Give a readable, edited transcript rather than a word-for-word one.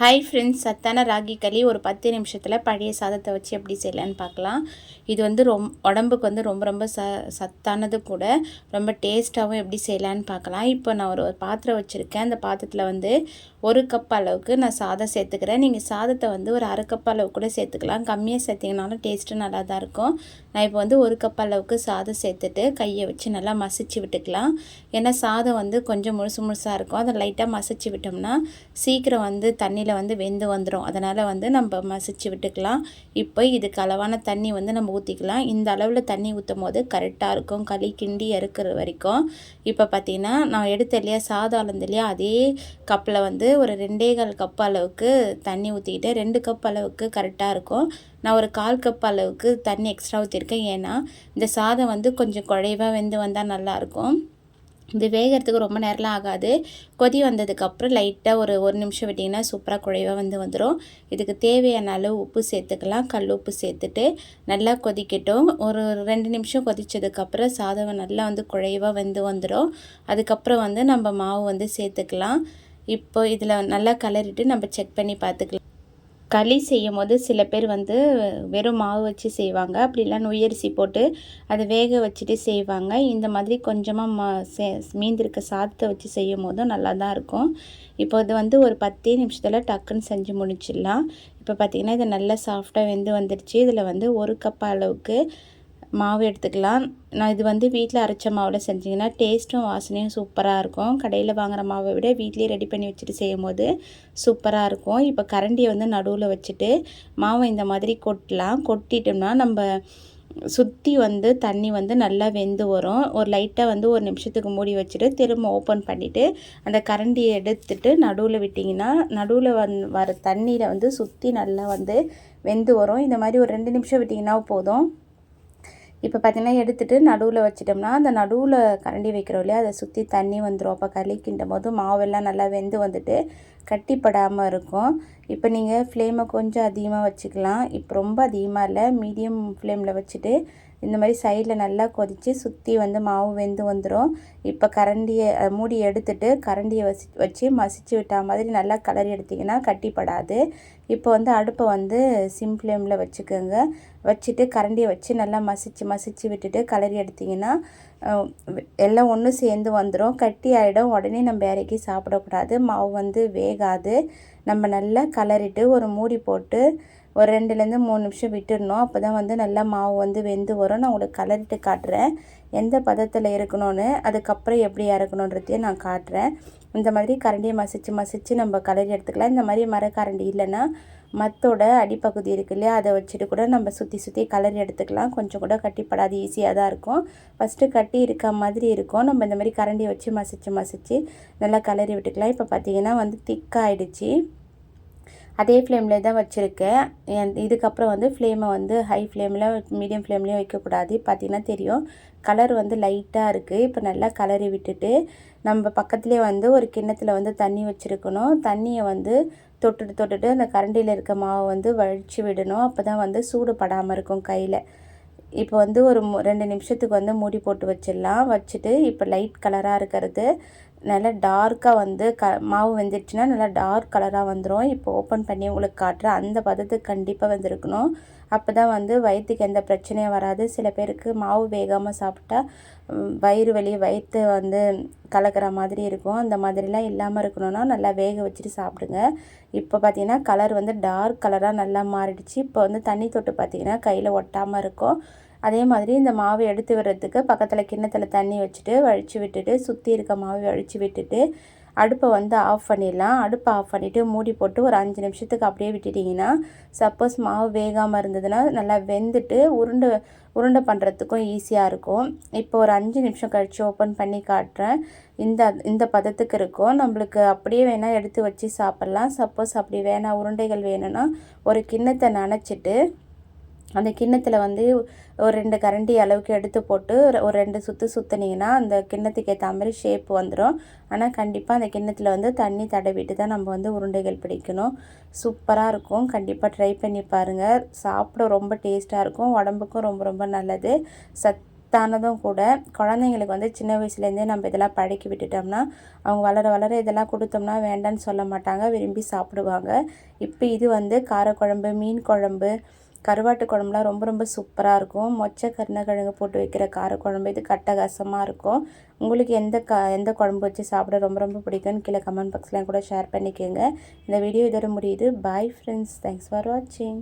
Hi friends, சத்தான ராகி களி ஒரு 10 நிமிஷத்தில் பழைய சாதத்தை வச்சு எப்படி செய்யலான்னு பார்க்கலாம். இது வந்து உடம்புக்கு வந்து ரொம்ப ரொம்ப சத்தானது கூட, ரொம்ப டேஸ்ட்டாகவும் எப்படி செய்யலான்னு பார்க்கலாம். இப்போ நான் ஒரு பாத்திரம் வச்சுருக்கேன். அந்த பாத்திரத்தில் வந்து 1 கப் அளவுக்கு நான் சாதம் சேர்த்துக்கிறேன். நீங்கள் சாதத்தை வந்து ஒரு அரை கப் அளவு கூட சேர்த்துக்கலாம். கம்மியாக சேர்த்திங்கனாலும் டேஸ்ட்டு நல்லா தான் இருக்கும். நான் இப்போ வந்து 1 கப் அளவுக்கு சாதம் சேர்த்துட்டு கையை வச்சு நல்லா மசிச்சு விட்டுக்கலாம். ஏன்னா சாதம் வந்து கொஞ்சம் முழுசாக இருக்கும். அதை லைட்டாக மசிச்சு விட்டோம்னா சீக்கிரம் வந்து தண்ணியில் வந்து வெந்து வந்துடும். அதனால் வந்து நம்ம மசிச்சு விட்டுக்கலாம். இப்போ இதுக்கு அளவான தண்ணி வந்து நம்ம ஊற்றிக்கலாம். இந்த அளவில் தண்ணி ஊற்றும் போது கரெக்டாக இருக்கும், களி கிண்டி இறக்குற வரைக்கும். இப்போ பார்த்திங்கன்னா நான் எடுத்த இல்லையா சாதம் அளந்து இல்லையா, அதே கப்பில் வந்து ஒரு 2.25 கப் அளவுக்கு தண்ணி ஊற்றிக்கிட்டு 2 கப் அளவுக்கு கரெக்டாக இருக்கும். நான் ஒரு 1/4 கப் அளவுக்கு தண்ணி எக்ஸ்ட்ரா ஊற்றிருக்கேன். ஏன்னா இந்த சாதம் வந்து கொஞ்சம் குழைவாக வெந்து வந்தால் நல்லாயிருக்கும். இது வேகிறதுக்கு ரொம்ப நேரம்லாம் ஆகாது. கொதி வந்ததுக்கப்புறம் லைட்டாக ஒரு நிமிஷம் விட்டிங்கன்னா சூப்பராக குழைவாக வந்துடும். இதுக்கு தேவையான அளவு உப்பு சேர்த்துக்கலாம். கல் உப்பு சேர்த்துட்டு நல்லா கொதிக்கட்டும். ஒரு 2 நிமிஷம் கொதித்ததுக்கப்புறம் சாதம் நல்லா வந்து குழைவாக வெந்து வந்துடும். அதுக்கப்புறம் வந்து நம்ம மாவு வந்து சேர்த்துக்கலாம். இப்போ இதில் நல்லா கலரிட்டு நம்ம செக் பண்ணி பார்த்துக்கலாம். களி செய்யும் போது சில பேர் வந்து வெறும் மாவு வச்சு செய்வாங்க. அப்படிலாம் நொய்யரிசி போட்டு அதை வேக வச்சுட்டு செய்வாங்க. இந்த மாதிரி கொஞ்சமாக மீந்திருக்க சாதத்தை வச்சு செய்யும் போதும் நல்லா தான் இருக்கும். இப்போ இது வந்து ஒரு 10 நிமிஷத்தில் டக்குன்னு செஞ்சு முடிச்சிடலாம். இப்போ பார்த்திங்கன்னா இது நல்லா சாஃப்டாக வெந்து வந்துடுச்சு. இதில் வந்து 1 கப் அளவுக்கு மாவு எடுத்துக்கலாம். நான் இது வந்து வீட்டில் அரைச்ச மாவில் செஞ்சிங்கன்னா டேஸ்ட்டும் வாசனையும் சூப்பராக இருக்கும். கடையில் வாங்குகிற மாவை விட வீட்லேயே ரெடி பண்ணி வச்சுட்டு செய்யும் போது சூப்பராக இருக்கும். இப்போ கரண்டியை வந்து நடுவில் வச்சுட்டு மாவை இந்த மாதிரி கொட்டலாம். கொட்டிட்டோம்னா நம்ம சுற்றி வந்து தண்ணி வந்து நல்லா வெந்து வரும். ஒரு லைட்டாக வந்து 1 நிமிஷத்துக்கு மூடி வச்சுட்டு திரும்ப ஓப்பன் பண்ணிவிட்டு அந்த கரண்டியை எடுத்துட்டு நடுவில் விட்டிங்கன்னா நடுவில் வர தண்ணியில் வந்து சுற்றி நல்லா வந்து வெந்து வரும். இந்த மாதிரி ஒரு 2 நிமிஷம் விட்டிங்கன்னா போதும். இப்போ பார்த்திங்கன்னா எடுத்துகிட்டு நடுவில் வச்சிட்டோம்னா அந்த நடுவில் கரண்டி வைக்கிறோம் இல்லையா, அதை சுற்றி தண்ணி வந்துடும். அப்போ களி கிண்டும் போது மாவெல்லாம் நல்லா வெந்து வந்துட்டு கட்டிப்படாமல் இருக்கும். இப்போ நீங்கள் ஃப்ளேமை கொஞ்சம் அதிகமாக வச்சுக்கலாம். இப்போ ரொம்ப அதிகமாக இல்லை, மீடியம் ஃப்ளேமில் வச்சுட்டு இந்த மாதிரி சைடில் நல்லா கொதித்து சுற்றி வந்து மாவு வெந்து வந்துடும். இப்போ கரண்டியை மூடி எடுத்துட்டு கரண்டியை வச்சு மசிச்சு விட்டா மாதிரி நல்லா கலரி எடுத்திங்கன்னா கட்டிப்படாது. இப்போ வந்து அடுப்பை வந்து சிம் ஃப்ளேமில் வச்சுக்கோங்க. வச்சுட்டு கரண்டியை வச்சு நல்லா மசிச்சு விட்டுட்டு கலரி எடுத்திங்கன்னா எல்லாம் ஒன்று சேர்ந்து வந்துடும். கட்டி ஆகிடும். உடனே நம்ம இறக்கி சாப்பிடக்கூடாது. மாவு வந்து வேகாது. நம்ம நல்லா கலரிட்டு ஒரு மூடி போட்டு ஒரு 2லேருந்து 3 நிமிஷம் விட்டுடணும். அப்போ தான் வந்து நல்லா மாவு வந்து வெந்து வரும். நான் உங்களுக்கு கலரிட்டு காட்டுறேன் எந்த பதத்தில் இருக்கணும்னு. அதுக்கப்புறம் எப்படி இறக்கணுன்றதையும் நான் காட்டுறேன். இந்த மாதிரி கரண்டியை மசிச்சு நம்ம கலரி எடுத்துக்கலாம். இந்த மாதிரி மரக்கரண்டி இல்லைன்னா மத்தோட அடிப்பகுதி இருக்கு இல்லையா, அதை வச்சுட்டு கூட நம்ம சுற்றி கலரி எடுத்துக்கலாம். கொஞ்சம் கூட கட்டிப்படாது, ஈஸியாக தான் இருக்கும். ஃபஸ்ட்டு கட்டி இருக்க மாதிரி இருக்கும். நம்ம இந்த மாதிரி கரண்டியை வச்சு மசிச்சு நல்லா கலரி விட்டுக்கலாம். இப்போ பார்த்திங்கன்னா வந்து திக்காகிடுச்சு. அதே ஃப்ளேமில் தான் வச்சுருக்கேன். இதுக்கப்புறம் வந்து ஃப்ளேமை வந்து ஹை ஃப்ளேமில் மீடியம் ஃப்ளேம்லேயும் வைக்கக்கூடாது. பார்த்திங்கன்னா தெரியும் கலர் வந்து லைட்டாக இருக்குது. இப்போ நல்லா கலரி விட்டுட்டு நம்ம பக்கத்துலேயே வந்து ஒரு கிண்ணத்தில் வந்து தண்ணி வச்சுருக்கணும். தண்ணியை வந்து தொட்டுட்டு அந்த கரண்டியில் இருக்க மாவை வந்து வழித்து விடணும். அப்போ தான் வந்து சூடு படாமல் இருக்கும் கையில். இப்போ வந்து ஒரு 2 நிமிஷத்துக்கு வந்து மூடி போட்டு வச்சிடலாம். வச்சுட்டு இப்போ லைட் கலராக இருக்கிறது நல்லா டார்க்காக வந்து மாவு வெந்துடுச்சுன்னா நல்லா டார்க் கலராக வந்துடும். இப்போ ஓப்பன் பண்ணி உங்களுக்கு காட்டுறேன். அந்த பதத்துக்கு கண்டிப்பாக வெந்திருக்கணும். அப்போ தான் வந்து வயிற்றுக்கு எந்த பிரச்சனையும் வராது. சில பேருக்கு மாவு வேகாமல் சாப்பிட்டா வயிறு வலி, வயிற்று வந்து கலக்கிற மாதிரி இருக்கும். அந்த மாதிரிலாம் இல்லாமல் இருக்கணும்னா நல்லா வேக வச்சுட்டு சாப்பிடுங்க. இப்போ பார்த்திங்கன்னா கலர் வந்து டார்க் கலராக நல்லா மாறிடுச்சு. இப்போ வந்து தண்ணி தொட்டு பார்த்திங்கன்னா கையில் ஒட்டாமல் இருக்கும். அதே மாதிரி இந்த மாவை எடுத்து விடுறதுக்கு பக்கத்தில் கிண்ணத்தில் தண்ணி வச்சுட்டு வழித்து விட்டுட்டு சுற்றி இருக்க மாவை வழித்து விட்டுட்டு அடுப்பை வந்து ஆஃப் பண்ணிடலாம். அடுப்பை ஆஃப் பண்ணிவிட்டு மூடி போட்டு ஒரு 5 நிமிஷத்துக்கு அப்படியே விட்டுட்டிங்கன்னா சப்போஸ் மாவு வேகாமல் இருந்ததுன்னா நல்லா வெந்துட்டு உருண்டை பண்ணுறதுக்கும் ஈஸியாக இருக்கும். இப்போ ஒரு 5 நிமிஷம் கழித்து ஓப்பன் பண்ணி காட்டுறேன். இந்த பதத்துக்கு இருக்கும். நம்மளுக்கு அப்படியே வேணால் எடுத்து வச்சு சாப்பிட்லாம். சப்போஸ் அப்படி வேணால் உருண்டைகள் வேணும்னா ஒரு கிண்ணத்தை நனைச்சிட்டு அந்த கிண்ணத்தில் வந்து ஒரு 2 கரண்டி அளவுக்கு எடுத்து போட்டு ஒரு 2 சுற்றுனீங்கன்னா அந்த கிண்ணத்துக்கு ஏற்ற மாதிரி ஷேப் வந்துடும். ஆனால் கண்டிப்பாக அந்த கிண்ணத்தில் வந்து தண்ணி தடவிட்டு தான் நம்ம வந்து உருண்டைகள் பிடிக்கணும். சூப்பராக இருக்கும். கண்டிப்பாக ட்ரை பண்ணி பாருங்கள். சாப்பிட ரொம்ப டேஸ்ட்டாக இருக்கும். உடம்புக்கும் ரொம்ப ரொம்ப நல்லது. சத்தானதும் கூட. குழந்தைங்களுக்கு வந்து சின்ன வயசுலேருந்தே நம்ம இதெல்லாம் பழக்கி விட்டுட்டோம்னா அவங்க வளர வளர இதெல்லாம் கொடுத்தோம்னா வேண்டான்னு சொல்ல மாட்டாங்க, விரும்பி சாப்பிடுவாங்க. இப்போ இது வந்து காரக்குழம்பு, மீன் குழம்பு, கருவாட்டு குழம்புலாம் ரொம்ப ரொம்ப சூப்பராக இருக்கும். மொச்சை கருணக்கிழங்கு போட்டு வைக்கிற காரக்குழம்பு இது அட்டகாசமாக இருக்கும். உங்களுக்கு எந்த குழம்பு வச்சு சாப்பிட ரொம்ப ரொம்ப பிடிக்கும்னு கீழே கமெண்ட் பாக்ஸ்லாம் கூட ஷேர் பண்ணிக்கோங்க. இந்த வீடியோ இதோட முடியுது. பாய் ஃப்ரெண்ட்ஸ், தேங்க்ஸ் ஃபார் வாட்சிங்.